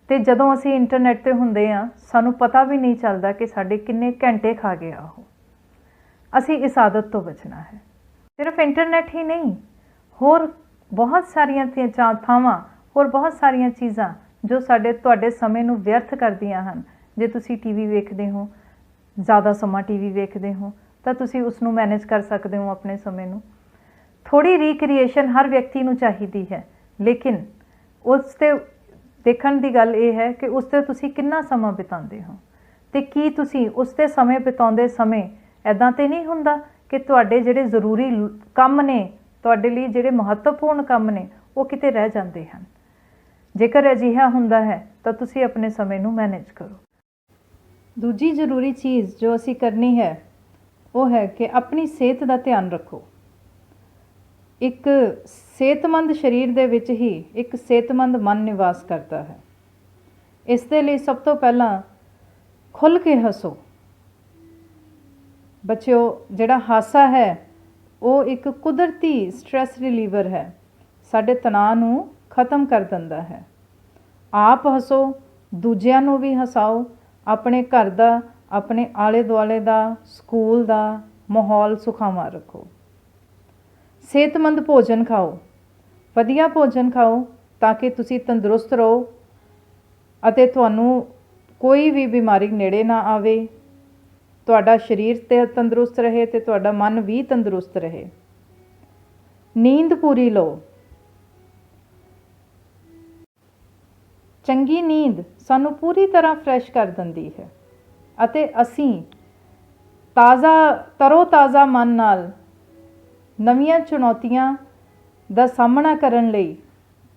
तो जदों असीं इंटरनेट ते हुंदे आ सानूं पता भी नहीं चलता कि साडे किन्ने घंटे खा गया वो। असीं इस आदत तो बचना है। सिर्फ इंटरनेट ही नहीं, होर बहुत सारियां थावां, होर बहुत सारियां चीज़ां जो साडे तुहाडे समय नूं व्यर्थ करदियां हन। जे तुसीं टीवी वेखदे हो, ज़्यादा समा टीवी वेखदे हो तो तुसीं उसनूं मैनेज कर सकते हो अपने समय नूं। थोड़ी रिक्रिएशन हर व्यक्ति ਨੂੰ ਚਾਹੀਦੀ ਹੈ, ਲੇਕਿਨ ਉਸ 'ਤੇ ਦੇਖਣ ਦੀ ਗੱਲ ਇਹ ਹੈ ਕਿ ਉਸ 'ਤੇ ਤੁਸੀਂ ਕਿੰਨਾ ਸਮਾਂ ਬਿਤਾਉਂਦੇ ਹੋ ਅਤੇ ਕੀ ਤੁਸੀਂ ਉਸ 'ਤੇ ਸਮੇਂ ਬਿਤਾਉਂਦੇ ਸਮੇਂ ਇੱਦਾਂ ਤਾਂ ਨਹੀਂ ਹੁੰਦਾ ਕਿ ਤੁਹਾਡੇ ਜਿਹੜੇ ਜ਼ਰੂਰੀ ਕੰਮ ਨੇ, ਤੁਹਾਡੇ ਲਈ ਜਿਹੜੇ ਮਹੱਤਵਪੂਰਨ ਕੰਮ ਨੇ, ਉਹ ਕਿਤੇ ਰਹਿ ਜਾਂਦੇ ਹਨ। ਜੇਕਰ ਅਜਿਹਾ ਹੁੰਦਾ ਹੈ ਤਾਂ ਤੁਸੀਂ ਆਪਣੇ ਸਮੇਂ ਨੂੰ ਮੈਨੇਜ ਕਰੋ। ਦੂਜੀ ਜ਼ਰੂਰੀ ਚੀਜ਼ ਜੋ ਅਸੀਂ ਕਰਨੀ ਹੈ ਉਹ ਹੈ ਕਿ ਆਪਣੀ ਸਿਹਤ ਦਾ ਧਿਆਨ ਰੱਖੋ। ਇੱਕ ਸਿਹਤਮੰਦ ਸਰੀਰ ਦੇ ਵਿੱਚ ਹੀ ਇੱਕ ਸਿਹਤਮੰਦ ਮਨ ਨਿਵਾਸ ਕਰਦਾ ਹੈ। ਇਸ ਦੇ ਲਈ ਸਭ ਤੋਂ ਪਹਿਲਾਂ ਖੁੱਲ੍ਹ ਕੇ ਹੱਸੋ। ਬੱਚਿਓ, ਜਿਹੜਾ ਹਾਸਾ ਹੈ ਉਹ ਇੱਕ ਕੁਦਰਤੀ ਸਟ੍ਰੈਸ ਰਿਲੀਵਰ ਹੈ, ਸਾਡੇ ਤਣਾਅ ਨੂੰ ਖਤਮ ਕਰ ਦਿੰਦਾ ਹੈ। ਆਪ ਹੱਸੋ, ਦੂਜਿਆਂ ਨੂੰ ਵੀ ਹਸਾਓ। ਆਪਣੇ ਘਰ ਦਾ, ਆਪਣੇ ਆਲੇ ਦੁਆਲੇ ਦਾ, ਸਕੂਲ ਦਾ ਮਾਹੌਲ ਸੁਖਾਵਾਂ ਰੱਖੋ। ਸਿਹਤਮੰਦ ਭੋਜਨ ਖਾਓ, ਵਧੀਆ ਭੋਜਨ ਖਾਓ ਤਾਂ ਕਿ ਤੁਸੀਂ ਤੰਦਰੁਸਤ ਰਹੋ ਅਤੇ ਤੁਹਾਨੂੰ ਕੋਈ ਵੀ ਬਿਮਾਰੀ ਨੇੜੇ ਨਾ ਆਵੇ। ਤੁਹਾਡਾ ਸਰੀਰ ਤੇ ਤੰਦਰੁਸਤ ਰਹੇ ਅਤੇ ਤੁਹਾਡਾ ਮਨ ਵੀ ਤੰਦਰੁਸਤ ਰਹੇ। ਨੀਂਦ ਪੂਰੀ ਲਓ। ਚੰਗੀ ਨੀਂਦ ਸਾਨੂੰ ਪੂਰੀ ਤਰ੍ਹਾਂ ਫਰੈਸ਼ ਕਰ ਦਿੰਦੀ ਹੈ ਅਤੇ ਅਸੀਂ ਤਰੋ ਤਾਜ਼ਾ ਮਨ ਨਾਲ ਨਵੀਆਂ ਚੁਣੌਤੀਆਂ ਦਾ ਸਾਹਮਣਾ ਕਰਨ ਲਈ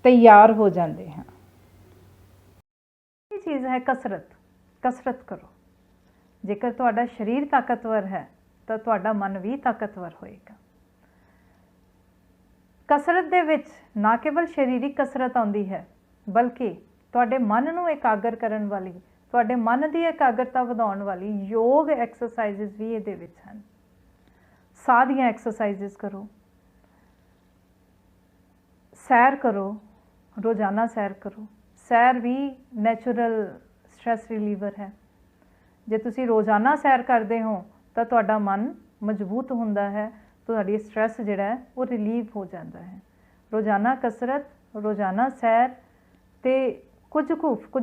ਤਿਆਰ ਹੋ ਜਾਂਦੇ ਹਾਂ। ਇਹ ਚੀਜ਼ ਹੈ ਕਸਰਤ ਕਰੋ। ਜੇਕਰ ਤੁਹਾਡਾ ਸਰੀਰ ਤਾਕਤਵਰ ਹੈ ਤਾਂ ਤੁਹਾਡਾ ਮਨ ਵੀ ਤਾਕਤਵਰ ਹੋਏਗਾ। ਕਸਰਤ ਦੇ ਵਿੱਚ ਨਾ ਕੇਵਲ ਸਰੀਰਕ ਕਸਰਤ ਆਉਂਦੀ ਹੈ, ਬਲਕਿ ਤੁਹਾਡੇ ਮਨ ਨੂੰ ਇਕਾਗਰ ਕਰਨ ਵਾਲੀ, ਤੁਹਾਡੇ ਮਨ ਦੀ ਇਕਾਗਰਤਾ ਵਧਾਉਣ ਵਾਲੀ ਯੋਗ ਐਕਸਰਸਾਈਜ਼ਸ ਵੀ ਇਹਦੇ ਵਿੱਚ ਹਨ। ਸਾਹ ਦੀਆਂ ਐਕਸਰਸਾਈਜ਼ਸ ਕਰੋ, ਸੈਰ ਕਰੋ, ਰੋਜ਼ਾਨਾ ਸੈਰ ਕਰੋ। ਸੈਰ ਵੀ ਨੈਚੁਰਲ ਸਟ੍ਰੈਸ ਰਿਲੀਵਰ ਹੈ। ਜੇ ਤੁਸੀਂ ਰੋਜ਼ਾਨਾ ਸੈਰ ਕਰਦੇ ਹੋ ਤਾਂ ਤੁਹਾਡਾ ਮਨ ਮਜ਼ਬੂਤ ਹੁੰਦਾ ਹੈ, ਤੁਹਾਡੀ ਸਟ੍ਰੈਸ ਜਿਹੜਾ ਹੈ ਉਹ ਰਿਲੀਵ ਹੋ ਜਾਂਦਾ ਹੈ। ਰੋਜ਼ਾਨਾ ਕਸਰਤ, ਰੋਜ਼ਾਨਾ ਸੈਰ ਅਤੇ ਕੁਝ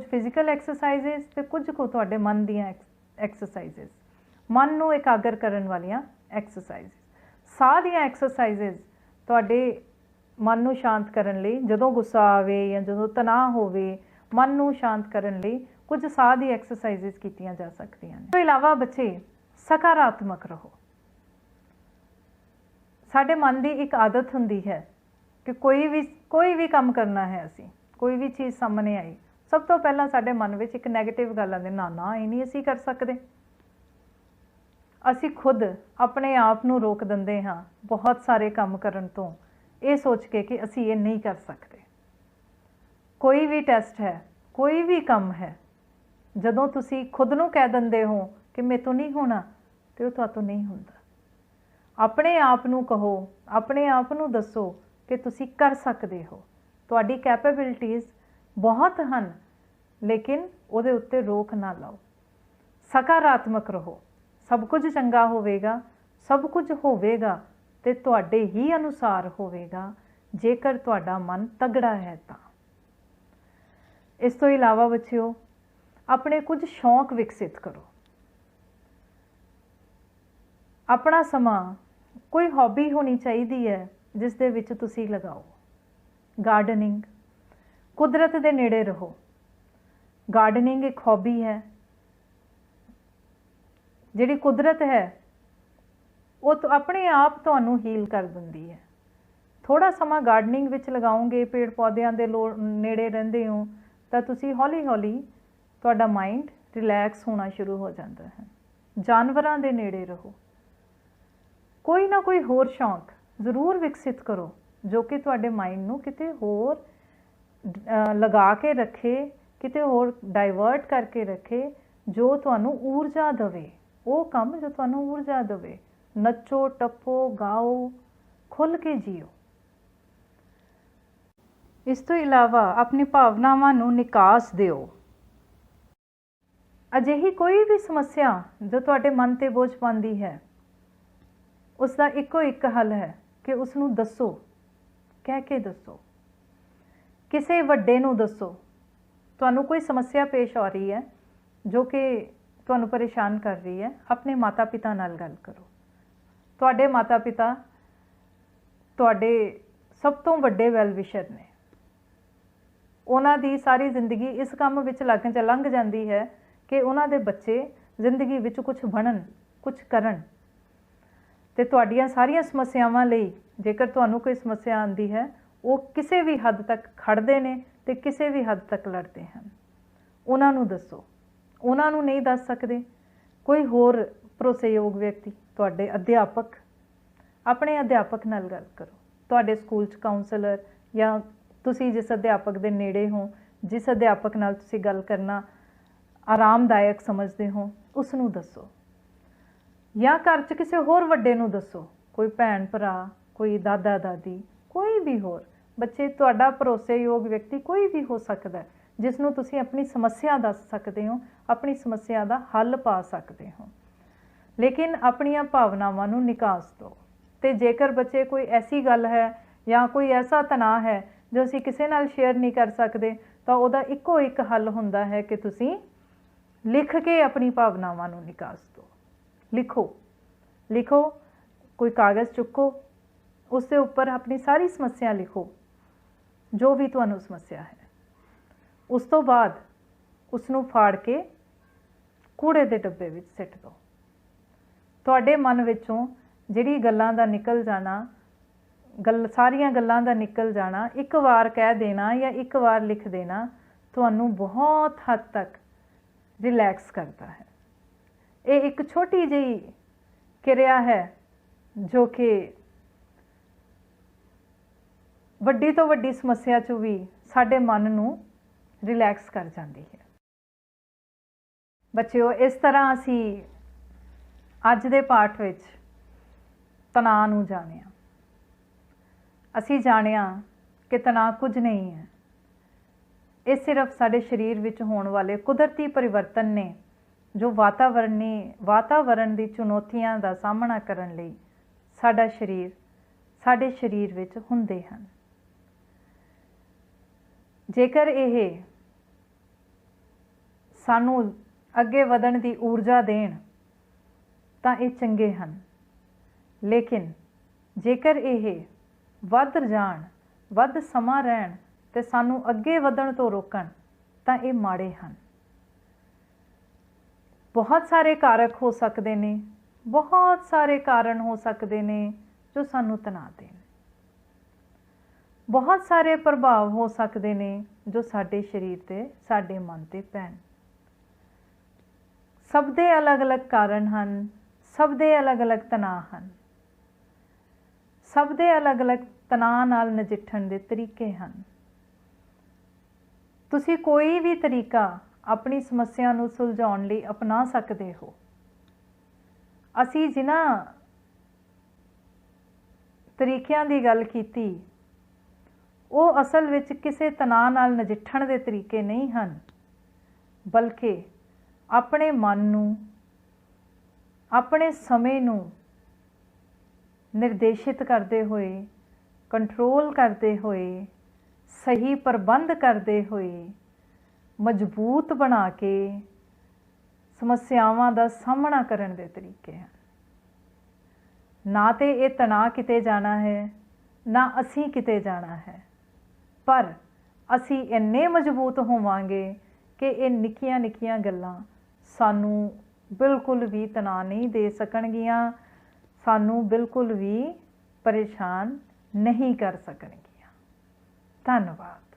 ਫਿਜ਼ੀਕਲ ਐਕਸਰਸਾਈਜ਼ਸ ਅਤੇ ਕੁਝ ਕੁ ਤੁਹਾਡੇ ਮਨ ਦੀਆਂ ਐਕਸਰਸਾਈਜ਼ਸ, ਮਨ ਨੂੰ ਇਕਾਗਰ ਕਰਨ ਵਾਲੀਆਂ ਐਕਸਰਸਾਈਜ਼ਸ। ਸਾਹ ਦੀਆਂ ਐਕਸਰਸਾਈਜ਼ਸ ਤੁਹਾਡੇ ਮਨ ਨੂੰ ਸ਼ਾਂਤ ਕਰਨ ਲਈ, ਜਦੋਂ ਗੁੱਸਾ ਆਵੇ ਜਾਂ ਜਦੋਂ ਤਣਾਅ ਹੋਵੇ, ਮਨ ਨੂੰ ਸ਼ਾਂਤ ਕਰਨ ਲਈ ਕੁਝ ਸਾਹ ਦੀ ਐਕਸਰਸਾਈਜ਼ਸ ਕੀਤੀਆਂ ਜਾ ਸਕਦੀਆਂ ਨੇ। ਇਸ ਤੋਂ ਇਲਾਵਾ ਬੱਚੇ ਸਕਾਰਾਤਮਕ ਰਹੋ। ਸਾਡੇ ਮਨ ਦੀ ਇੱਕ ਆਦਤ ਹੁੰਦੀ ਹੈ ਕਿ ਕੋਈ ਵੀ ਕੰਮ ਕਰਨਾ ਹੈ, ਅਸੀਂ ਕੋਈ ਵੀ ਚੀਜ਼ ਸਾਹਮਣੇ ਆਈ, ਸਭ ਤੋਂ ਪਹਿਲਾਂ ਸਾਡੇ ਮਨ ਵਿੱਚ ਇੱਕ ਨੈਗੇਟਿਵ ਗੱਲ ਆਉਂਦੀ, ਨਾ ਇਹ ਨਹੀਂ ਅਸੀਂ ਕਰ ਸਕਦੇ। ਅਸੀਂ ਖੁਦ ਆਪਣੇ ਆਪ ਨੂੰ ਰੋਕ ਦਿੰਦੇ ਹਾਂ ਬਹੁਤ ਸਾਰੇ ਕੰਮ ਕਰਨ ਤੋਂ, ਇਹ ਸੋਚ ਕੇ ਕਿ ਅਸੀਂ ਇਹ ਨਹੀਂ ਕਰ ਸਕਦੇ। ਕੋਈ ਵੀ ਟੈਸਟ ਹੈ, ਕੋਈ ਵੀ ਕੰਮ ਹੈ, ਜਦੋਂ ਤੁਸੀਂ ਖੁਦ ਨੂੰ ਕਹਿ ਦਿੰਦੇ ਹੋ ਕਿ ਮੇਰੇ ਤੋਂ ਨਹੀਂ ਹੋਣਾ, ਤੇ ਉਹ ਤੁਹਾਤੋਂ ਨਹੀਂ ਹੁੰਦਾ। ਆਪਣੇ ਆਪ ਨੂੰ ਕਹੋ, ਆਪਣੇ ਆਪ ਨੂੰ ਦੱਸੋ ਕਿ ਤੁਸੀਂ ਕਰ ਸਕਦੇ ਹੋ, ਤੁਹਾਡੀ ਕੈਪੇਬਿਲਿਟੀਜ਼ ਬਹੁਤ ਹਨ, ਲੇਕਿਨ ਉਹਦੇ ਉੱਤੇ ਰੋਕ ਨਾ ਲਾਓ। ਸਕਾਰਾਤਮਕ ਰਹੋ। ਸਭ ਕੁਝ ਚੰਗਾ ਹੋਵੇਗਾ, ਸਭ ਕੁਝ ਹੋਵੇਗਾ ਤੇ ਤੁਹਾਡੇ ਹੀ ਅਨੁਸਾਰ ਹੋਵੇਗਾ, ਜੇਕਰ ਤੁਹਾਡਾ ਮਨ ਤਗੜਾ ਹੈ ਤਾਂ। ਇਸ ਤੋਂ ਇਲਾਵਾ ਬੱਚਿਓ, ਆਪਣੇ ਕੁਝ ਸ਼ੌਂਕ ਵਿਕਸਿਤ ਕਰੋ। ਆਪਣਾ ਸਮਾਂ ਕੋਈ ਹੌਬੀ ਹੋਣੀ ਚਾਹੀਦੀ ਹੈ ਜਿਸ ਦੇ ਵਿੱਚ ਤੁਸੀਂ ਲਗਾਓ। ਗਾਰਡਨਿੰਗ, ਕੁਦਰਤ ਦੇ ਨੇੜੇ ਰਹੋ। ਗਾਰਡਨਿੰਗ ਇੱਕ ਹੌਬੀ ਹੈ। ਜਿਹੜੀ ਕੁਦਰਤ ਹੈ ਉਹ ਆਪਣੇ ਆਪ ਤੁਹਾਨੂੰ ਹੀਲ ਕਰ ਦਿੰਦੀ ਹੈ। ਥੋੜ੍ਹਾ ਸਮਾਂ ਗਾਰਡਨਿੰਗ ਵਿੱਚ ਲਗਾਓਗੇ, ਪੇੜ ਪੌਦਿਆਂ ਦੇ ਨੇੜੇ ਰਹਿੰਦੇ ਹੋ ਤਾਂ ਤੁਸੀਂ ਹੌਲੀ ਹੌਲੀ ਤੁਹਾਡਾ ਮਾਈਂਡ ਰਿਲੈਕਸ ਹੋਣਾ ਸ਼ੁਰੂ ਹੋ ਜਾਂਦਾ ਹੈ। ਜਾਨਵਰਾਂ ਦੇ ਨੇੜੇ ਰਹੋ। ਕੋਈ ਨਾ ਕੋਈ ਹੋਰ ਸ਼ੌਂਕ ਜ਼ਰੂਰ ਵਿਕਸਿਤ ਕਰੋ ਜੋ ਕਿ ਤੁਹਾਡੇ ਮਾਈਂਡ ਨੂੰ ਕਿਤੇ ਹੋਰ ਲਗਾ ਕੇ ਰੱਖੇ, ਕਿਤੇ ਹੋਰ ਡਾਇਵਰਟ ਕਰਕੇ ਰੱਖੇ, ਜੋ ਤੁਹਾਨੂੰ ਊਰਜਾ ਦੇਵੇ। ਉਹ ਕੰਮ ਜੋ ਤੁਹਾਨੂੰ ਊਰਜਾ ਦੇਵੇ। ਨੱਚੋ, ਟੱਪੋ, ਗਾਓ, ਖੁੱਲ੍ਹ ਕੇ ਜੀਓ। ਇਸ ਤੋਂ ਇਲਾਵਾ ਆਪਣੀ ਭਾਵਨਾਵਾਂ ਨੂੰ ਨਿਕਾਸ ਦਿਓ। ਅਜਿਹੀ ਕੋਈ ਵੀ ਸਮੱਸਿਆ ਜੋ ਤੁਹਾਡੇ ਮਨ 'ਤੇ ਬੋਝ ਪਾਉਂਦੀ ਹੈ, ਉਸ ਦਾ ਇੱਕੋ ਇੱਕ ਹੱਲ ਹੈ ਕਿ ਉਸ ਨੂੰ ਦੱਸੋ, ਕਹਿ ਕੇ ਦੱਸੋ। ਕਿਸੇ ਵੱਡੇ ਨੂੰ ਦੱਸੋ। ਤੁਹਾਨੂੰ ਕੋਈ ਸਮੱਸਿਆ ਪੇਸ਼ ਆ ਰਹੀ ਹੈ ਜੋ ਕਿ ਤੁਹਾਨੂੰ ਪਰੇਸ਼ਾਨ ਕਰ ਰਹੀ ਹੈ, ਆਪਣੇ ਮਾਤਾ ਪਿਤਾ ਨਾਲ ਗੱਲ ਕਰੋ। ਤੁਹਾਡੇ ਮਾਤਾ ਪਿਤਾ ਤੁਹਾਡੇ ਸਭ ਤੋਂ ਵੱਡੇ ਵੈਲ ਵਿਸ਼ਰ ਨੇ। ਉਹਨਾਂ ਦੀ ਸਾਰੀ ਜ਼ਿੰਦਗੀ ਇਸ ਕੰਮ ਵਿੱਚ ਲੰਘ ਜਾਂਦੀ ਹੈ ਕਿ ਉਹਨਾਂ ਦੇ ਬੱਚੇ ਜ਼ਿੰਦਗੀ ਵਿੱਚ ਕੁਝ ਬਣਨ, ਕੁਝ ਕਰਨ। ਤੇ ਤੁਹਾਡੀਆਂ ਸਾਰੀਆਂ ਸਮੱਸਿਆਵਾਂ ਲਈ ਜੇਕਰ ਤੁਹਾਨੂੰ ਕੋਈ ਸਮੱਸਿਆ ਆਉਂਦੀ ਹੈ, ਉਹ ਕਿਸੇ ਵੀ ਹੱਦ ਤੱਕ ਖੜਦੇ ਨੇ ਤੇ ਕਿਸੇ ਵੀ ਹੱਦ ਤੱਕ ਲੜਦੇ ਹਨ। ਉਹਨਾਂ ਨੂੰ ਦੱਸੋ। ਉਹਨਾਂ ਨੂੰ ਨਹੀਂ ਦੱਸ ਸਕਦੇ, ਕੋਈ ਹੋਰ ਭਰੋਸੇਯੋਗ ਵਿਅਕਤੀ, ਤੁਹਾਡੇ ਅਧਿਆਪਕ, ਆਪਣੇ ਅਧਿਆਪਕ ਨਾਲ ਗੱਲ ਕਰੋ। ਤੁਹਾਡੇ ਸਕੂਲ 'ਚ ਕਾਉਂਸਲਰ ਜਾਂ ਤੁਸੀਂ ਜਿਸ ਅਧਿਆਪਕ ਦੇ ਨੇੜੇ ਹੋ, ਜਿਸ ਅਧਿਆਪਕ ਨਾਲ ਤੁਸੀਂ ਗੱਲ ਕਰਨਾ ਆਰਾਮਦਾਇਕ ਸਮਝਦੇ ਹੋ, ਉਸ ਨੂੰ ਦੱਸੋ। ਜਾਂ ਘਰ 'ਚ ਕਿਸੇ ਹੋਰ ਵੱਡੇ ਨੂੰ ਦੱਸੋ, ਕੋਈ ਭੈਣ ਭਰਾ, ਕੋਈ ਦਾਦਾ ਦਾਦੀ, ਕੋਈ ਵੀ ਹੋਰ ਬੱਚੇ। ਤੁਹਾਡਾ ਭਰੋਸੇਯੋਗ ਵਿਅਕਤੀ ਕੋਈ ਵੀ ਹੋ ਸਕਦਾ ਜਿਸ ਨੂੰ ਤੁਸੀਂ ਆਪਣੀ ਸਮੱਸਿਆ ਦੱਸ ਸਕਦੇ ਹੋ, ਆਪਣੀ ਸਮੱਸਿਆ ਦਾ ਹੱਲ ਪਾ ਸਕਦੇ ਹੋ। ਲੇਕਿਨ ਆਪਣੀਆਂ ਭਾਵਨਾਵਾਂ ਨੂੰ ਨਿਕਾਸ ਦਿਓ। ਤੇ ਜੇਕਰ ਬੱਚੇ ਕੋਈ ਐਸੀ ਗੱਲ ਹੈ ਜਾਂ ਕੋਈ ਐਸਾ ਤਣਾਅ ਹੈ ਜੋ ਅਸੀਂ ਕਿਸੇ ਨਾਲ ਸ਼ੇਅਰ ਨਹੀਂ ਕਰ ਸਕਦੇ, ਤਾਂ ਉਹਦਾ ਇੱਕੋ ਇੱਕ ਹੱਲ ਹੁੰਦਾ ਹੈ ਕਿ ਤੁਸੀਂ ਲਿਖ ਕੇ ਆਪਣੀ ਭਾਵਨਾਵਾਂ ਨੂੰ ਨਿਕਾਸ ਦਿਓ। ਲਿਖੋ, ਕੋਈ ਕਾਗਜ਼ ਚੁੱਕੋ, ਉਸ ਦੇ ਉੱਪਰ ਆਪਣੀ ਸਾਰੀ ਸਮੱਸਿਆ ਲਿਖੋ, ਜੋ ਵੀ ਤੁਹਾਨੂੰ ਸਮੱਸਿਆ ਹੈ। ਉਸ ਤੋਂ ਬਾਅਦ ਉਸ ਨੂੰ ਫਾੜ ਕੇ ਕੂੜੇ ਦੇ ਡੱਬੇ ਵਿੱਚ ਸਿੱਟ ਦਿਓ। ਤੁਹਾਡੇ ਮਨ ਵਿੱਚੋਂ ਜਿਹੜੀ ਗੱਲਾਂ ਦਾ ਨਿਕਲ ਜਾਣਾ, ਸਾਰੀਆਂ ਗੱਲਾਂ ਦਾ ਨਿਕਲ ਜਾਣਾ, ਇੱਕ ਵਾਰ ਕਹਿ ਦੇਣਾ ਜਾਂ ਇੱਕ ਵਾਰ ਲਿਖ ਦੇਣਾ, ਤੁਹਾਨੂੰ ਬਹੁਤ ਹੱਦ ਤੱਕ ਰਿਲੈਕਸ ਕਰਦਾ ਹੈ। ਇਹ ਇੱਕ ਛੋਟੀ ਜਿਹੀ ਕਿਰਿਆ ਹੈ ਜੋ ਕਿ ਵੱਡੀ ਤੋਂ ਵੱਡੀ ਸਮੱਸਿਆ 'ਚੋਂ ਵੀ ਸਾਡੇ ਮਨ ਨੂੰ ਰਿਲੈਕਸ ਕਰ ਜਾਂਦੀ ਹੈ। ਬੱਚਿਓ, ਇਸ ਤਰ੍ਹਾਂ ਅਸੀਂ ਅੱਜ ਦੇ ਪਾਠ ਵਿੱਚ ਤਣਾਅ ਨੂੰ ਜਾਣਿਆ। ਅਸੀਂ ਜਾਣਿਆ ਕਿ ਤਣਾਅ ਕੁਝ ਨਹੀਂ ਹੈ, ਇਹ ਸਿਰਫ ਸਾਡੇ ਸਰੀਰ ਵਿੱਚ ਹੋਣ ਵਾਲੇ ਕੁਦਰਤੀ ਪਰਿਵਰਤਨ ਨੇ ਜੋ ਵਾਤਾਵਰਣ ਦੀ ਚੁਣੌਤੀਆਂ ਦਾ ਸਾਹਮਣਾ ਕਰਨ ਲਈ ਸਾਡੇ ਸਰੀਰ ਵਿੱਚ ਹੁੰਦੇ ਹਨ। ਜੇਕਰ ਇਹ ਸਾਨੂੰ ਅੱਗੇ ਵਧਣ ਦੀ ਊਰਜਾ ਦੇਣ ਤਾਂ ਇਹ ਚੰਗੇ ਹਨ, ਲੇਕਿਨ ਜੇਕਰ ਇਹ ਵੱਧ ਜਾਣ, ਵੱਧ ਸਮਾਂ ਰਹਿਣ ਤੇ ਸਾਨੂੰ ਅੱਗੇ ਵਧਣ ਤੋਂ ਰੋਕਣ ਤਾਂ ਇਹ ਮਾੜੇ ਹਨ। ਬਹੁਤ ਸਾਰੇ ਕਾਰਕ ਹੋ ਸਕਦੇ ਨੇ, ਬਹੁਤ ਸਾਰੇ ਕਾਰਨ ਹੋ ਸਕਦੇ ਨੇ ਜੋ ਸਾਨੂੰ ਤਣਾਅ ਦੇਣ। ਬਹੁਤ ਸਾਰੇ ਪ੍ਰਭਾਵ ਹੋ ਸਕਦੇ ਨੇ ਜੋ ਸਾਡੇ ਸਰੀਰ ਤੇ, ਸਾਡੇ ਮਨ ਤੇ ਪੈਣ। ਸਭ ਦੇ ਅਲੱਗ-ਅਲੱਗ ਕਾਰਨ ਹਨ, ਸਭ ਦੇ ਅਲੱਗ-ਅਲੱਗ ਤਣਾਅ ਹਨ, ਸਭ ਦੇ ਅਲੱਗ-ਅਲੱਗ ਤਣਾਅ ਨਾਲ ਨਜਿੱਠਣ ਦੇ ਤਰੀਕੇ ਹਨ। ਤੁਸੀਂ ਕੋਈ ਵੀ ਤਰੀਕਾ ਆਪਣੀ ਸਮੱਸਿਆ ਨੂੰ ਸੁਲਝਾਉਣ ਲਈ ਅਪਣਾ ਸਕਦੇ ਹੋ। ਅਸੀਂ ਜਿਨ੍ਹਾਂ ਤਰੀਕਿਆਂ ਦੀ ਗੱਲ ਕੀਤੀ, ਉਹ ਅਸਲ ਵਿੱਚ ਕਿਸੇ ਤਣਾਅ ਨਾਲ ਨਜਿੱਠਣ ਦੇ ਤਰੀਕੇ ਨਹੀਂ ਹਨ, ਬਲਕਿ ਆਪਣੇ ਮਨ ਨੂੰ, ਆਪਣੇ ਸਮੇਂ ਨੂੰ ਨਿਰਦੇਸ਼ਿਤ ਕਰਦੇ ਹੋਏ, ਕੰਟਰੋਲ ਕਰਦੇ ਹੋਏ, ਸਹੀ ਪ੍ਰਬੰਧ ਕਰਦੇ ਹੋਏ, ਮਜ਼ਬੂਤ ਬਣਾ ਕੇ ਸਮੱਸਿਆਵਾਂ ਦਾ ਸਾਹਮਣਾ ਕਰਨ ਦੇ ਤਰੀਕੇ ਹਨ। ਨਾ ਤੇ ਇਹ ਤਣਾਅ ਕਿਤੇ ਜਾਣਾ ਹੈ, ਨਾ ਅਸੀਂ ਕਿਤੇ ਜਾਣਾ ਹੈ, ਪਰ ਅਸੀਂ ਇੰਨੇ ਮਜ਼ਬੂਤ ਹੋਵਾਂਗੇ ਕਿ ਇਹ ਨਿੱਕੀਆਂ ਗੱਲਾਂ ਸਾਨੂੰ ਬਿਲਕੁਲ ਵੀ ਤਣਾਅ ਨਹੀਂ ਦੇ ਸਕਣਗੀਆਂ, ਸਾਨੂੰ ਬਿਲਕੁਲ ਵੀ ਪਰੇਸ਼ਾਨ ਨਹੀਂ ਕਰ ਸਕਣਗੀਆਂ। ਧੰਨਵਾਦ।